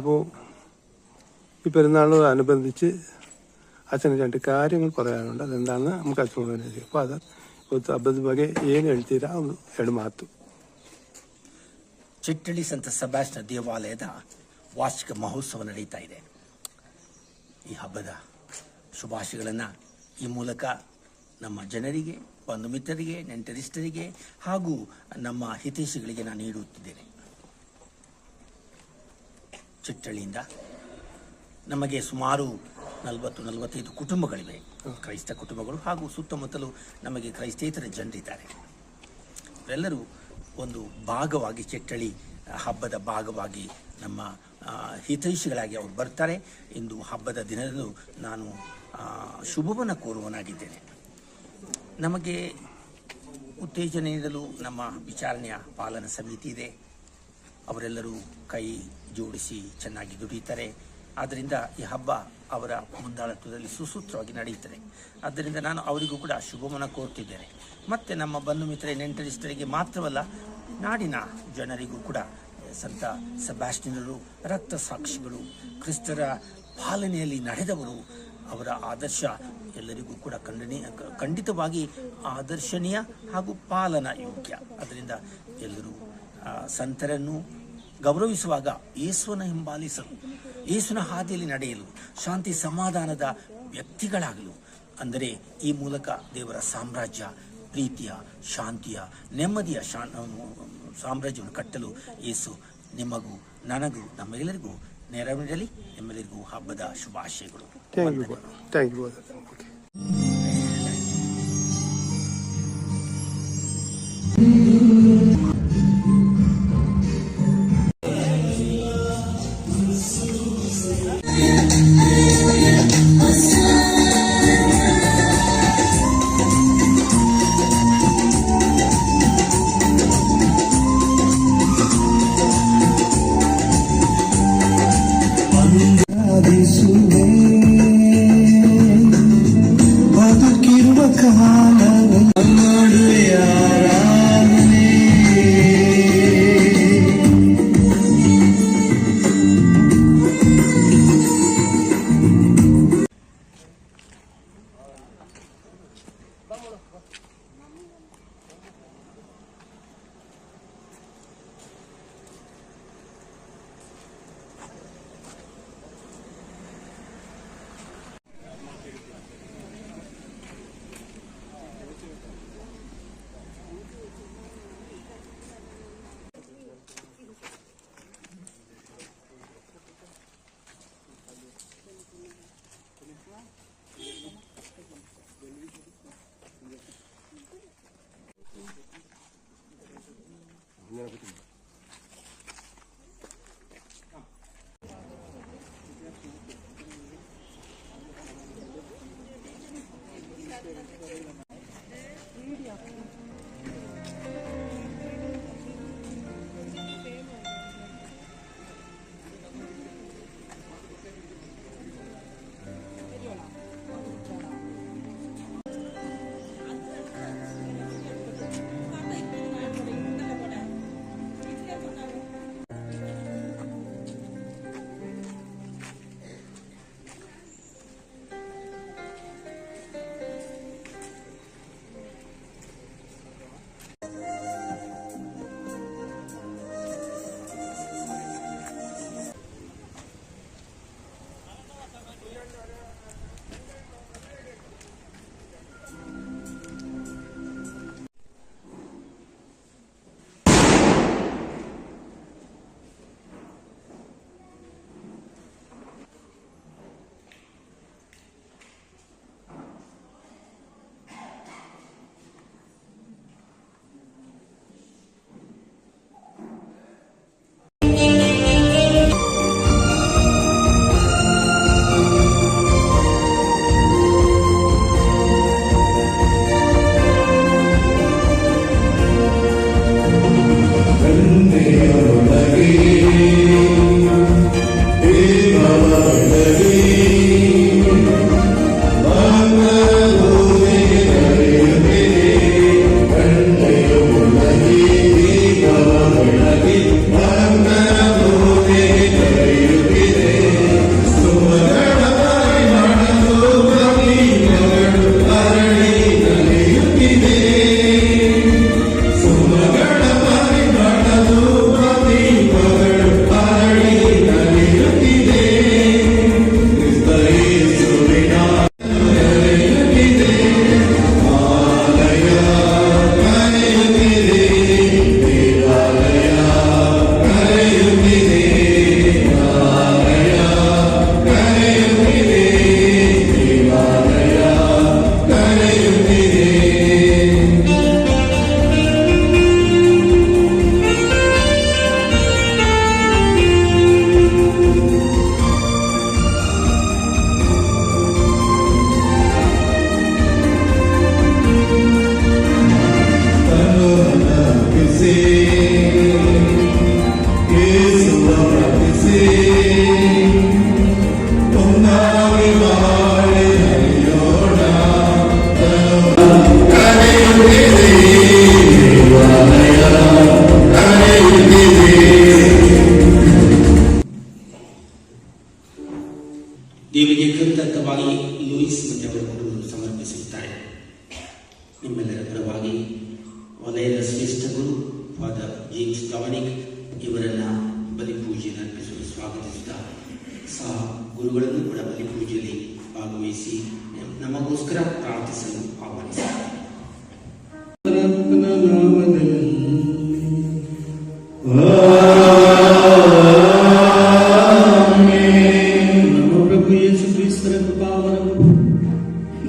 അപ്പോൾ ഈ പെരുന്നാളിനോടനുബന്ധിച്ച് ಅಚ್ಚನ ಜಂಟಿ ಕಾರ್ಯಗಳು പറയാനുണ്ട്. അതെന്താണെന്ന് നമുക്ക് ಅಚ್ಚನ ಹೇಳಿ. അപ്പോൾ ಅದು ಇವತ್ತು ಹಬ್ಬದ ಬಗ್ಗೆ ಏನು ಹೇಳ್ತೀರಾ ಒಂದು ಎರಡು ಮಾತು. ಚಿಟ್ಟಳ್ಳಿ ಸಂತ ಸೆಬಾಸ್ಟಿಯನ್ ದೇವಾಲಯದ ವಾರ್ಷಿಕ ಮಹೋತ್ಸವ ನಡೀತಾ ಇದೆ. ಈ ಹಬ್ಬದ ಶುಭಾಶಯಗಳನ್ನು ಈ ಮೂಲಕ ನಮ್ಮ ಜನರಿಗೆ, ಬಂಧು ಮಿತ್ರರಿಗೆ, ನೆಂಟರಿಷ್ಟರಿಗೆ ಹಾಗೂ ನಮ್ಮ ಹಿತೈಷಿಗಳಿಗೆ ನಾನು ನೀಡುತ್ತಿದ್ದೇನೆ. ಚಿಟ್ಟಳ್ಳಿಯಿಂದ ನಮಗೆ ಸುಮಾರು 40-45 ಕುಟುಂಬಗಳಿವೆ, ಕ್ರೈಸ್ತ ಕುಟುಂಬಗಳು, ಹಾಗೂ ಸುತ್ತಮುತ್ತಲೂ ನಮಗೆ ಕ್ರೈಸ್ತೇತರ ಜನರಿದ್ದಾರೆ. ಅವರೆಲ್ಲರೂ ಒಂದು ಭಾಗವಾಗಿ, ಚಿಟ್ಟಳ್ಳಿ ಹಬ್ಬದ ಭಾಗವಾಗಿ ನಮ್ಮ ಹಿತೈಷಿಗಳಾಗಿ ಅವರು ಬರ್ತಾರೆ. ಇಂದು ಹಬ್ಬದ ದಿನದಂದು ನಾನು ಶುಭವನ್ನು ಕೋರುವನಾಗಿದ್ದೇನೆ. ನಮಗೆ ಉತ್ತೇಜನ ನೀಡಲು ನಮ್ಮ ವಿಚಾರಣೆಯ ಪಾಲನಾ ಸಮಿತಿ ಇದೆ. ಅವರೆಲ್ಲರೂ ಕೈ ಜೋಡಿಸಿ ಚೆನ್ನಾಗಿ ದುಡಿಯುತ್ತಾರೆ. ಆದ್ದರಿಂದ ಈ ಹಬ್ಬ ಅವರ ಮುಂದಾಳತ್ವದಲ್ಲಿ ಸುಸೂತ್ರವಾಗಿ ನಡೆಯುತ್ತದೆ. ಆದ್ದರಿಂದ ನಾನು ಅವರಿಗೂ ಕೂಡ ಶುಭವನ್ನು ಕೋರ್ತಿದ್ದೇನೆ. ಮತ್ತು ನಮ್ಮ ಬಂಧು ಮಿತ್ರ ನೆಂಟರಿಷ್ಟರಿಗೆ ಮಾತ್ರವಲ್ಲ, ನಾಡಿನ ಜನರಿಗೂ ಕೂಡ ಸಂತ ಸೆಬಾಸ್ಟಿಯನರು ರಕ್ತ ಸಾಕ್ಷಿಗಳು, ಕ್ರಿಸ್ತರ ಪಾಲನೆಯಲ್ಲಿ ನಡೆದವರು. ಅವರ ಆದರ್ಶ ಎಲ್ಲರಿಗೂ ಕೂಡ ಖಂಡಿತವಾಗಿ ಆದರ್ಶನೀಯ ಹಾಗೂ ಪಾಲನಾ ಯೋಗ್ಯ. ಅದರಿಂದ ಎಲ್ಲರೂ ಸಂತರನ್ನು ಗೌರವಿಸುವಾಗ ಯೇಸುವನ್ನು ಹಿಂಬಾಲಿಸಲು, ಯೇಸುವಿನ ಹಾದಿಯಲ್ಲಿ ನಡೆಯಲು, ಶಾಂತಿ ಸಮಾಧಾನದ ವ್ಯಕ್ತಿಗಳಾಗಲು, ಅಂದರೆ ಈ ಮೂಲಕ ದೇವರ ಸಾಮ್ರಾಜ್ಯ, ಪ್ರೀತಿಯ, ಶಾಂತಿಯ, ನೆಮ್ಮದಿಯ ಸಾಮ್ರಾಜ್ಯವನ್ನು ಕಟ್ಟಲು ಯೇಸು ನಿಮಗೂ ನನಗೂ ನಮ್ಮೆಲ್ಲರಿಗೂ ನೆರವಿರಲಿ. ನಿಮ್ಮೆಲ್ಲರಿಗೂ ಹಬ್ಬದ ಶುಭಾಶಯಗಳು. Thank you. ಪ್ರತ್ಯೇಕವಾಗಿ ಲೂಯಿಸ್ ಮತ್ತು ಅವರ ಕುಟುಂಬಗಳು ಸಮರ್ಪಿಸುತ್ತಾರೆ. ನಿಮ್ಮೆಲ್ಲರ ಪರವಾಗಿ ವಲಯದ ಶ್ರೇಷ್ಠ ಗುರು ಫಾದರ್ ಜೇಮ್ಸ್ ಡೊಮಿನಿಕ್ ಇವರನ್ನು ಬಲಿಪೂಜೆಯನ್ನು ಅರ್ಪಿಸಲು ಸ್ವಾಗತಿಸುತ್ತಾ ಸಹ ಗುರುಗಳನ್ನು ಕೂಡ ಬಲಿಪೂಜೆಯಲ್ಲಿ ಭಾಗವಹಿಸಿ ನಮಗೋಸ್ಕರ ಪ್ರಾರ್ಥಿಸಲು ಆಹ್ವಾನಿಸುತ್ತಾರೆ. ನಮ್ಮ ಪ್ರಭು ಯೇಸು ಕ್ರಿಸ್ತರ ಕೃಪಾವರವು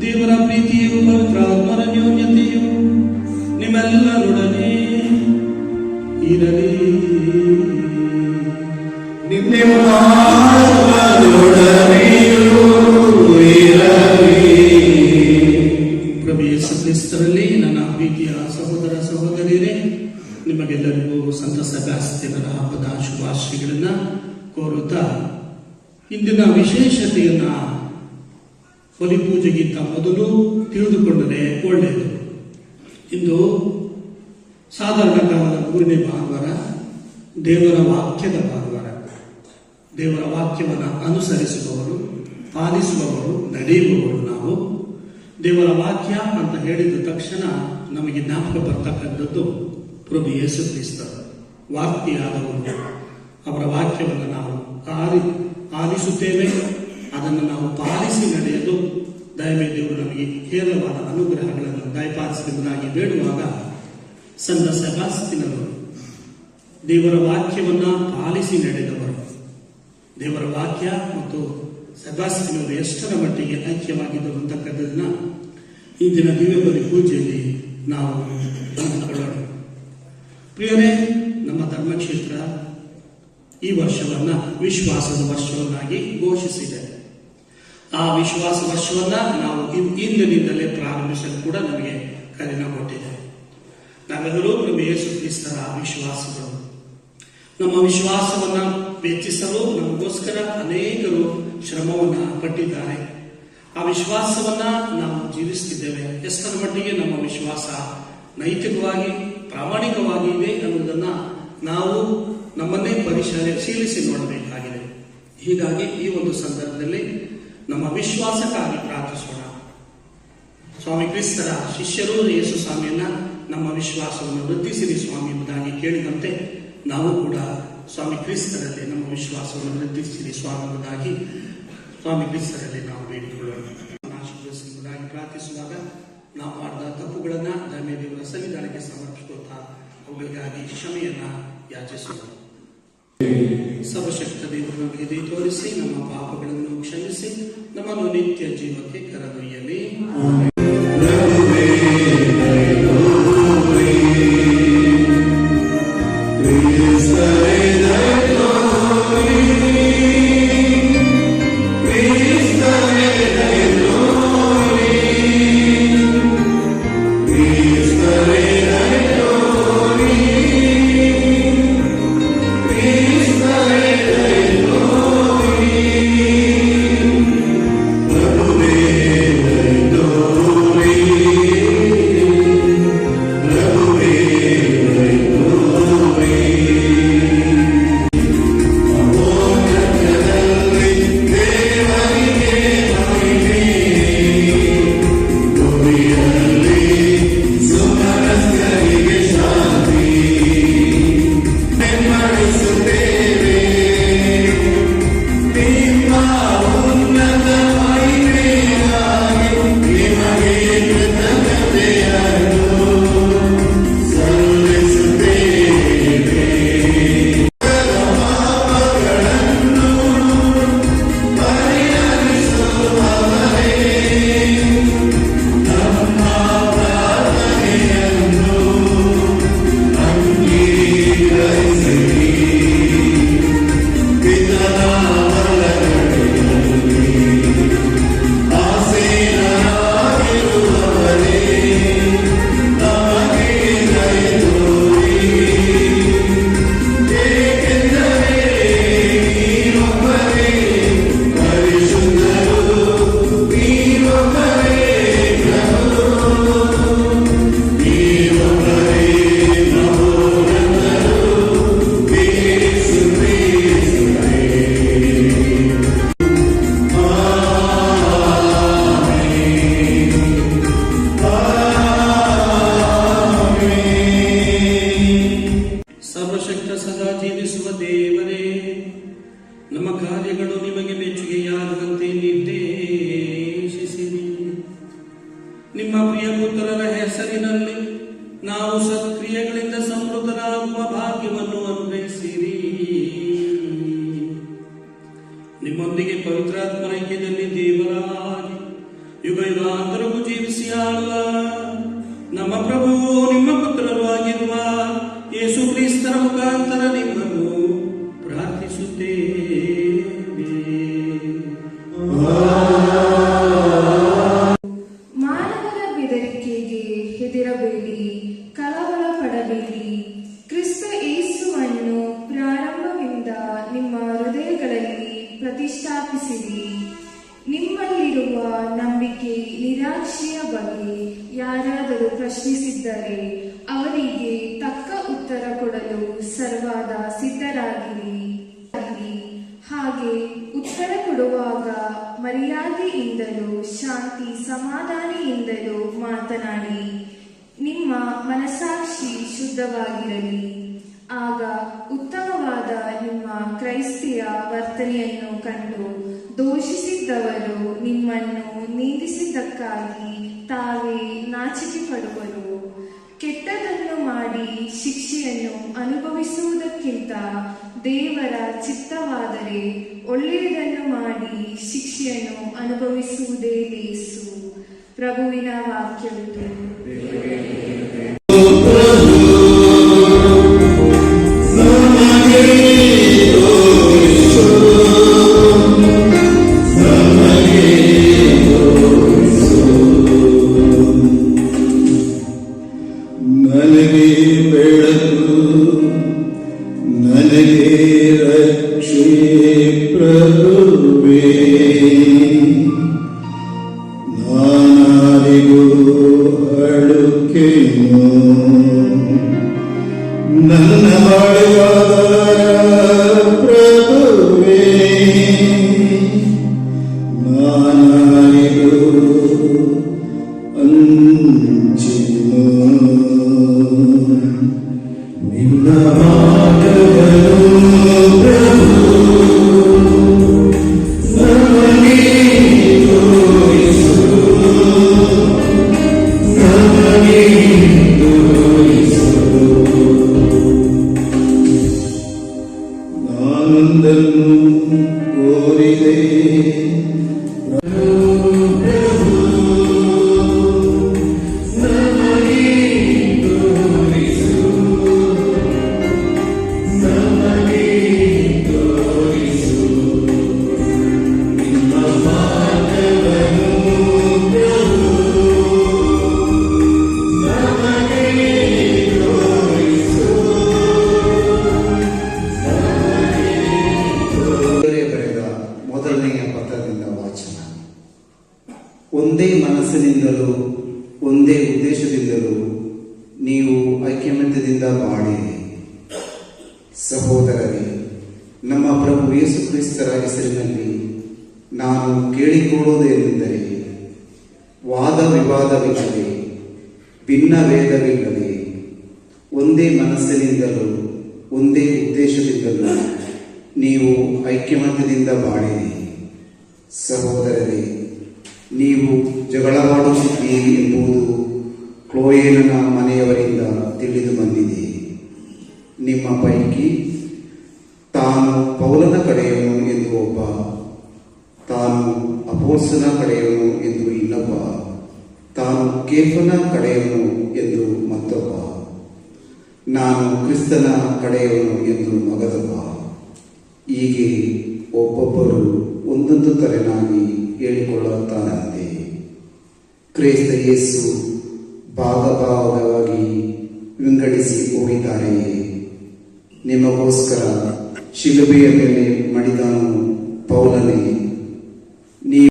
ದೇವರ ಪ್ರೀತಿಯು ಪವಿತ್ರಾತ್ಮರ ಅನ್ಯೋನ್ಯತೆಯು ನಿಮ್ಮೆಲ್ಲರೊಡನೆ ಇರಲಿ. ಪ್ರಭು ಯೇಸು ಕ್ರಿಸ್ತರಲ್ಲಿ ನನ್ನ ಪ್ರೀತಿಯ ಸಹೋದರ ಸಹೋದರಿಯರೇ, ನಿಮಗೆಲ್ಲರಿಗೂ ಸಂತ ಸೆಬಾಸ್ತ್ಯನರ ಹಬ್ಬದ ಶುಭಾಶಯಗಳನ್ನ ಕೋರುತ್ತಾ ಇಂದಿನ ವಿಶೇಷತೆಯನ್ನ ಬಲಿಪೂಜೆಗಿಂತ ಮೊದಲು ತಿಳಿದುಕೊಂಡರೆ ಒಳ್ಳೆಯದು. ಇಂದು ಸಾಧಾರಣ ಕಾಲದ 3ನೇ ಭಾನುವಾರ, ದೇವರ ವಾಕ್ಯದ ಭಾನುವಾರ. ದೇವರ ವಾಕ್ಯವನ್ನು ಅನುಸರಿಸುವವರು, ಪಾಲಿಸುವವರು, ನಡೆಯುವವರು ನಾವು. ದೇವರ ವಾಕ್ಯ ಅಂತ ಹೇಳಿದ ತಕ್ಷಣ ನಮಗೆ ಜ್ಞಾಪಕ ಬರ್ತಕ್ಕಂಥದ್ದು ಪ್ರಭು ಯೇಸು ಕ್ರಿಸ್ತ ವಾಕ್ತಿಯಾದವರು. ಅವರ ವಾಕ್ಯವನ್ನು ನಾವು ಆಲಿಸುತ್ತೇವೆ, ಅದನ್ನು ನಾವು ಪಾಲಿಸಿ ನಡೆಯಲು ದಯಮೇ ದೇವರು ನಮಗೆ ಹೇರಳವಾದ ಅನುಗ್ರಹಗಳನ್ನು ದಯಪಾಲಿಸಬಹುದಾಗಿ ಬೇಡುವಾಗ ಸಂತ ಸೆಬಾಸ್ತ್ಯನರು ದೇವರ ವಾಕ್ಯವನ್ನು ಪಾಲಿಸಿ ನಡೆದವರು. ದೇವರ ವಾಕ್ಯ ಮತ್ತು ಸೆಬಾಸ್ತ್ಯನರು ಎಷ್ಟರ ಮಟ್ಟಿಗೆ ಐಕ್ಯವಾಗಿದ್ದರು ಅಂತಕ್ಕಂಥದ್ದನ್ನ ಇಂದಿನ ದಿವ್ಯ ಬಲಿ ಪೂಜೆಯಲ್ಲಿ ನಾವು ತಿಳಿದುಕೊಳ್ಳೋಣ. ಪ್ರಿಯರೇ, ನಮ್ಮ ಧರ್ಮಕ್ಷೇತ್ರ ಈ ವರ್ಷವನ್ನ ವಿಶ್ವಾಸದ ವರ್ಷವನ್ನಾಗಿ ಘೋಷಿಸಿದೆ. ಆ ವಿಶ್ವಾಸ ವರ್ಷವನ್ನ ನಾವು ಇಂದಿನಿಂದಲೇ ಪ್ರಾರಂಭಿಸಲು ಕೂಡ ನಮಗೆ ಕರೆನ ಕೊಟ್ಟಿದೆ. ನಾವೆಲ್ಲರೂ ಪ್ರಭು ಯೇಸು ಕ್ರಿಸ್ತರ ವಿಶ್ವಾಸಗಳು. ನಮ್ಮ ವಿಶ್ವಾಸವನ್ನ ವೆಚ್ಚಿಸಲು ನಮಗೋಸ್ಕರ ಅನೇಕರು ಶ್ರಮವನ್ನ ಪಟ್ಟಿದ್ದಾರೆ. ಆ ವಿಶ್ವಾಸವನ್ನ ನಾವು ಜೀವಿಸುತ್ತಿದ್ದೇವೆ. ಎಷ್ಟರ ಮಟ್ಟಿಗೆ ನಮ್ಮ ವಿಶ್ವಾಸ ನೈತಿಕವಾಗಿ ಪ್ರಾಮಾಣಿಕವಾಗಿ ಇದೆ ಅನ್ನೋದನ್ನ ನಾವು ನಮ್ಮನ್ನೇ ಪರಿಶೀಲಿಸಿ ನೋಡಬೇಕಾಗಿದೆ. ಹೀಗಾಗಿ ಈ ಒಂದು ಸಂದರ್ಭದಲ್ಲಿ ನಮ್ಮ ವಿಶ್ವಾಸಕ್ಕಾಗಿ ಪ್ರಾರ್ಥಿಸೋಣ. ಸ್ವಾಮಿ ಕ್ರಿಸ್ತರ ಶಿಷ್ಯರು ಯೇಸು ಸ್ವಾಮಿಯನ್ನ ನಮ್ಮ ವಿಶ್ವಾಸವನ್ನು ವೃದ್ಧಿಸಿರಿ ಸ್ವಾಮಿ ಎಂಬುದಾಗಿ ಕೇಳಿದಂತೆ ನಾವು ಕೂಡ ಸ್ವಾಮಿ ಕ್ರಿಸ್ತರಲ್ಲಿ ನಮ್ಮ ವಿಶ್ವಾಸವನ್ನು ವೃದ್ಧಿಸಿರಿ ಸ್ವಾಮಿ ಎಂಬುದಾಗಿ ಸ್ವಾಮಿ ಕ್ರಿಸ್ತರಲ್ಲಿ ನಾವು ಬೇಡಿಕೊಳ್ಳೋಣ. ಆಶೀರ್ವದಿಸುವುದಾಗಿ ಪ್ರಾರ್ಥಿಸುವಾಗ ನಾವು ಮಾಡಿದ ತಪ್ಪುಗಳನ್ನ ಧರ್ಮೀಯ ದೇವರ ಸನ್ನಿಧಾನಕ್ಕೆ ಸಮರ್ಪಿಸುತ್ತಾ ಅವುಗಳಿಗಾಗಿ ಕ್ಷಮೆಯನ್ನ ಯಾಚಿಸೋಣ. ಸರ್ವಶಕ್ತ ದೇವರು ನಮಗೆ ದಯ ತೋರಿಸಿ ನಮ್ಮ ಪಾಪಗಳನ್ನು ಕ್ಷಮಿಸಿ ನಮ್ಮನ್ನು ನಿತ್ಯ ಜೀವಕ್ಕೆ ಕರೆದೊಯ್ಯಲಿ. Oh ನಿಮ್ಮ ಪ್ರಿಯ ಪುತ್ರರ ಹೆಸರಿನಲ್ಲಿ ನಾವು ಸತ್ಕ್ರಿಯೆಗಳಿಂದ ಸಮೃದ್ಧರಾಗುವ ಭಾಗ್ಯವನ್ನು ಅನುಗ್ರಹಿಸಿರಿ. ನಿಮ್ಮೊಂದಿಗೆ ಪವಿತ್ರಾತ್ಮನ ಐಕ್ಯದಲ್ಲಿ ದೇವರಾಗಿ ಯುಗ ಯುಗಾಂತರವೂ ಜೀವಿಸಿ ಆಳುವ ನಮ್ಮ ಪ್ರಭುವು ನಿಮ್ಮ ಪುತ್ರರು ಆಗಿರುವ ಯೇಸು ಕ್ರಿಸ್ತರ ಮುಖಾಂತರ ನಿಮ್ಮನ್ನು ಪ್ರಾರ್ಥಿಸುತ್ತೇವೆ. ಮಾನವನ ಬೆದರಿಕೆಗೆ ಹೆದರಬೇಡಿ, ಕಳವಳ ಪಡಬೇಡಿ. ಕ್ರಿಸ್ತ ಯೇಸುವನ್ನು ಪ್ರಾರಂಭದಿಂದ ನಿಮ್ಮ ಹೃದಯಗಳಲ್ಲಿ ಪ್ರತಿಷ್ಠಾಪಿಸಿರಿ. ನಿಮ್ಮಲ್ಲಿರುವ ನಂಬಿಕೆ ನಿರಾಶೆಯ ಬಗ್ಗೆ ಯಾರಾದರೂ ಪ್ರಶ್ನಿಸಿದ್ದರೆ ಅವರಿಗೆ ತಕ್ಕ ಉತ್ತರ ಕೊಡಲು ಸರ್ವದಾ ಸಿದ್ಧರಾಗಿರಿ. ಹಾಗೆ ಉತ್ತರ ಕೊಡುವಾಗ ಮರ್ಯಾದೆಯಿಂದಲೂ ಶಾಂತಿ ಸಮಾಧಾನದಿಂದಲೂ ಮಾತನಾಡಿ. ನಿಮ್ಮ ಮನಸ್ಸಾಕ್ಷಿ ಶುದ್ಧವಾಗಿರಲಿ. ಆಗ ಉತ್ತಮವಾದ ನಿಮ್ಮ ಕ್ರೈಸ್ತಿಯ ವರ್ತನೆಯನ್ನು ಕಂಡು ದೋಷಿಸಿದ್ದವರು ನಿಮ್ಮನ್ನು ನಿಂದಿಸಿದ್ದಕ್ಕಾಗಿ ತಾವೇ ನಾಚಿಕೆ ಪಡುವರು. ಕೆಟ್ಟದನ್ನು ಮಾಡಿ ಶಿಕ್ಷೆಯನ್ನು ಅನುಭವಿಸುವುದಕ್ಕಿಂತ ದೇವರ ಚಿತ್ತವಾದರೆ ಒಳ್ಳೆಯದನ್ನು ಮಾಡಿ ಶಿಕ್ಷೆಯನ್ನು ಅನುಭವಿಸುವುದೇ ಲೇಸು. ಪ್ರಭುವಿನ ವಾಕ್ಯವಿದು. ನನಗೆ ಬೆಳಕು, ನನಗೆ ರಕ್ಷೆ ಪ್ರಭುವೇ. ನಾನಾರಿಗೂ ಅಳುಕೆನು, ನನ್ನ ಬಾಳುವಾದ ಪ್ರಭುವೇ. ನಾನಾರಿಗೂ ಅಂಚಿನು, ನಿನ್ನ ಮಾರ್ಗವನ್ನು ಪ್ರಭು ನಮಗೆ ತೋರಿಸು, ನಮಗೆ ತೋರಿಸು. ನಾನೊಂದನ್ನು ಕೋರಿದೆ, ಒಂದೇ ಮನಸ್ಸಿನಿಂದಲೂ ಒಂದೇ ಉದ್ದೇಶದಿಂದಲೂ ನೀವು ಐಕ್ಯಮತ್ಯದಿಂದ ಬಾಳಿರಿ. ಸಹೋದರರೇ, ನಮ್ಮ ಪ್ರಭು ಯೇಸು ಕ್ರಿಸ್ತರ ಹೆಸರಿನಲ್ಲಿ ನಾನು ಕೇಳಿಕೊಳ್ಳುವುದೇನೆಂದರೆ, ವಾದ ವಿವಾದವಿಲ್ಲದೆ, ಭಿನ್ನ ಭೇದವಿಲ್ಲದೆ, ಒಂದೇ ಮನಸ್ಸಿನಿಂದಲೂ ಒಂದೇ ಉದ್ದೇಶದಿಂದಲೂ ನೀವು ಐಕ್ಯಮತ್ಯದಿಂದ ಬಾಳಿರಿ. ಸಹೋದರರೇ, ನೀವು ಜಗಳವಾಡುತ್ತಿದ್ದೀರಿ ಎಂಬುದು ಕ್ಲೋಯೇನನ ಮನೆಯವರಿಂದ ತಿಳಿದು ಬಂದಿದೆ. ನಿಮ್ಮ ಪೈಕಿ ತಾನು ಪೌಲನ ಕಡೆಯವನು ಎಂದು ಒಬ್ಬ, ತಾನು ಅಪೊಸ್ತಲನ ಕಡೆಯವನು ಎಂದು ಇನ್ನೊಬ್ಬ, ತಾನು ಕೇಫನ ಕಡೆಯವನು ಎಂದು ಮತ್ತೊಬ್ಬ, ನಾನು ಕ್ರಿಸ್ತನ ಕಡೆಯವನು ಎಂದು ಮಗದೊಬ್ಬ. ಹೀಗೆ ಒಬ್ಬೊಬ್ಬರು ಒಂದೊಂದು ತಲೆನಾಗಿ ಹೇಳಿಕೊಳ್ಳುತ್ತಾರಂತೆ. ಕ್ರಿಸ್ತ ಯೇಸು ಭಾಗವಾಗಿ ವಿಂಗಡಿಸಿ ಹೋಗಿದ್ದಾರೆಯೇ? ನಿಮಗೋಸ್ಕರ ಶಿಲುಬೆಯ ಮೇಲೆ ಮಡಿದನು ಪೌಲನೇ, ನೀವು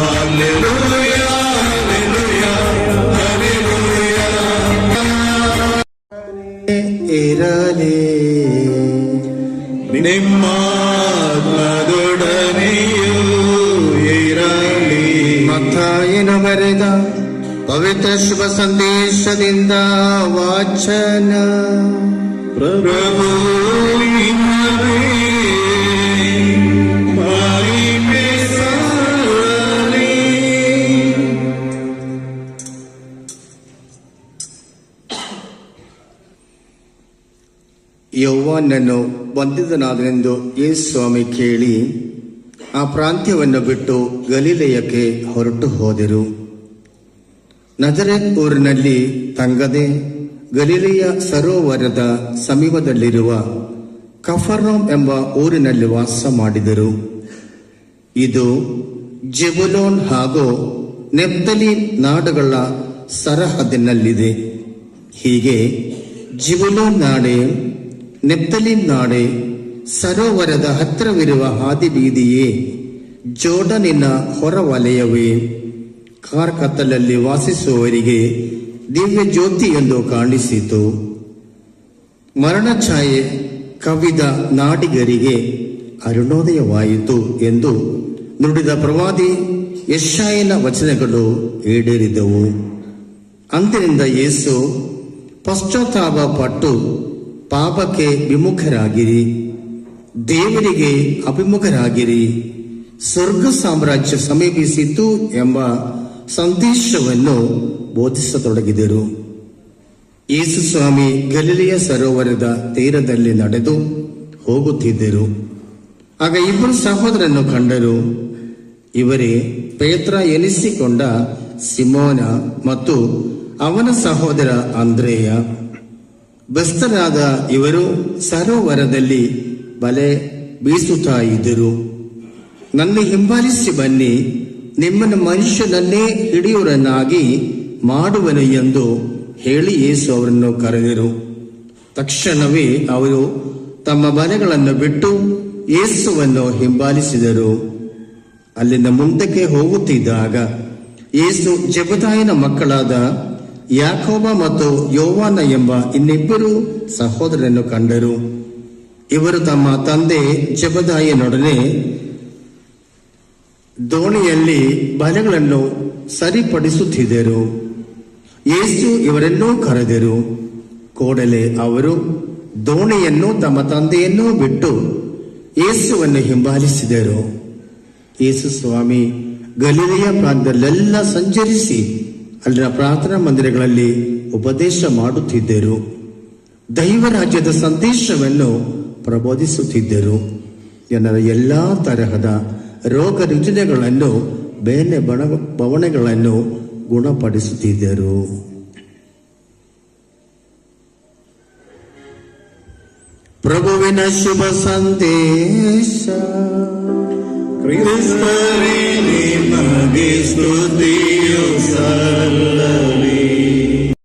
ಇರಲಿ ನಿಮ್ಮಾತ್ಮದೊಡನೆಯೂ ಇರಲಿ. ಮತ್ತಾಯನ ಬರೆದ ಪವಿತ್ರ ಶುಭ ಸಂದೇಶದಿಂದ ವಾಚನ. ಪ್ರಭು ನಿಮ್ಮದೇ ಮಹಿಮೆ ಸಲ್ಲಲಿ. ಯೌವನನ್ನು ಬಂಧಿತನಾದನೆಂದು ಯೇಸು ಸ್ವಾಮಿ ಕೇಳಿ ಆ ಪ್ರಾಂತ್ಯವನ್ನು ಬಿಟ್ಟು ಗಲಿಲೆಯಕ್ಕೆ ಹೊರಟು ಹೋದರು. ನಜರೇತ್ ಊರಿನಲ್ಲಿ ತಂಗದೆ ಗಲಿಲೆಯ ಸರೋವರದ ಸಮೀಪದಲ್ಲಿರುವ ಕಫರ್ನೌಮ್ ಎಂಬ ಊರಿನಲ್ಲಿ ವಾಸ ಮಾಡಿದರು. ಇದು ಜೆಬುಲೋನ್ ಹಾಗೂ ನೆಫ್ತಲೀಮ್ ನಾಡುಗಳ ಸರಹದ್ದಿನಲ್ಲಿದೆ. ಹೀಗೆ ಜೆಬುಲೋನ್ ನಾಡೆ, ನೆಫ್ತಲೀಮ್ ನಾಡೆ, ಸರೋವರದ ಹತ್ತಿರವಿರುವ ಹಾದಿಬೀದಿಯೇ, ಜೋರ್ಡನಿನ ಹೊರವಲಯವೇ, ಕಾರ್ಕತ್ತಲಲ್ಲಿ ವಾಸಿಸುವವರಿಗೆ ದಿವ್ಯ ಜ್ಯೋತಿ ಎಂದು ಕಾಣಿಸಿತು. ಮರಣ ಛಾಯೆ ಕವಿದ ನಾಡಿಗರಿಗೆ ಅರುಣೋದಯವಾಯಿತು ಎಂದು ನುಡಿದ ಪ್ರವಾದಿ ಯೆಶಾಯನ ವಚನಗಳು ಈಡೇರಿದವು. ಅಂದಿನಿಂದ ಯೇಸು ಪಶ್ಚಾತ್ತಾಪ ಪಟ್ಟು ಪಾಪಕ್ಕೆ ವಿಮುಖರಾಗಿರಿ, ದೇವರಿಗೆ ಅಭಿಮುಖರಾಗಿರಿ, ಸ್ವರ್ಗ ಸಾಮ್ರಾಜ್ಯ ಸಮೀಪಿಸಿತು ಎಂಬ ಸಂದೇಶವನ್ನು ಬೋಧಿಸತೊಡಗಿದರು. ಯೇಸು ಸ್ವಾಮಿ ಗಲಿಲೆಯ ಸರೋವರದ ತೀರದಲ್ಲಿ ನಡೆದು ಹೋಗುತ್ತಿದ್ದರು. ಆಗ ಇಬ್ಬರು ಸಹೋದರನ್ನು ಕಂಡರು. ಇವರೇ ಪೇತ್ರ ಎನಿಸಿಕೊಂಡ ಸಿಮೋನ ಮತ್ತು ಅವನ ಸಹೋದರ ಅಂದ್ರೇಯ. ಬೆಸ್ತರಾದ ಇವರು ಸರೋವರದಲ್ಲಿ ಬಲೆ ಬೀಸುತ್ತಾ ಇದ್ದರು. ನನ್ನ ಹಿಂಬಾಲಿಸಿ ಬನ್ನಿ, ನಿಮ್ಮನ್ನು ಮನುಷ್ಯನನ್ನೇ ಹಿಡಿಯುವರನ್ನಾಗಿ ಮಾಡುವನು ಎಂದು ಹೇಳಿ ಯೇಸು ಅವರನ್ನು ಕರೆದರು. ತಕ್ಷಣವೇ ಅವರು ತಮ್ಮ ಬಲೆಗಳನ್ನು ಬಿಟ್ಟು ಯೇಸುವನ್ನು ಹಿಂಬಾಲಿಸಿದರು. ಅಲ್ಲಿಂದ ಮುಂದಕ್ಕೆ ಹೋಗುತ್ತಿದ್ದಾಗ ಯೇಸು ಜೆಬೆದಾಯನ ಮಕ್ಕಳಾದ ಯಾಕೋಬ ಮತ್ತು ಯೋವಾನ ಎಂಬ ಇನ್ನಿಬ್ಬರು ಸಹೋದರರನ್ನು ಕಂಡರು. ಇವರು ತಮ್ಮ ತಂದೆ ಜೆಬೆದಾಯನೊಡನೆ ದೋಣಿಯಲ್ಲಿ ಬಲೆಗಳನ್ನು ಸರಿಪಡಿಸುತ್ತಿದ್ದರು. ಯೇಸು ಇವರನ್ನೂ ಕರೆದರು. ಕೂಡಲೇ ಅವರು ದೋಣಿಯನ್ನು ತಮ್ಮ ತಂದೆಯನ್ನೂ ಬಿಟ್ಟು ಯೇಸುವನ್ನು ಹಿಂಬಾಲಿಸಿದರು. ಯೇಸು ಸ್ವಾಮಿ ಗಲಿಲೆಯ ಪ್ರಾಂತ್ಯದಲ್ಲೆಲ್ಲ ಸಂಚರಿಸಿ ಅಲ್ಲಿನ ಪ್ರಾರ್ಥನಾ ಮಂದಿರಗಳಲ್ಲಿ ಉಪದೇಶ ಮಾಡುತ್ತಿದ್ದರು. ದೈವರಾಜ್ಯದ ಸಂದೇಶವನ್ನು ಪ್ರಬೋಧಿಸುತ್ತಿದ್ದರು. ಜನರ ಎಲ್ಲಾ ತರಹದ ರೋಗ ರುಜಿನಗಳನ್ನು, ಬೇನೆ ಬವಣೆಗಳನ್ನು ಗುಣಪಡಿಸುತ್ತಿದ್ದರು. ಪ್ರಭುವಿನ ಶುಭ ಸಂದೇಶ. ಕ್ರಿಸ್ತರೇ ನಿಮಗೆ ಸ್ತುತಿಯು ಸಲ್ಲಲಿ.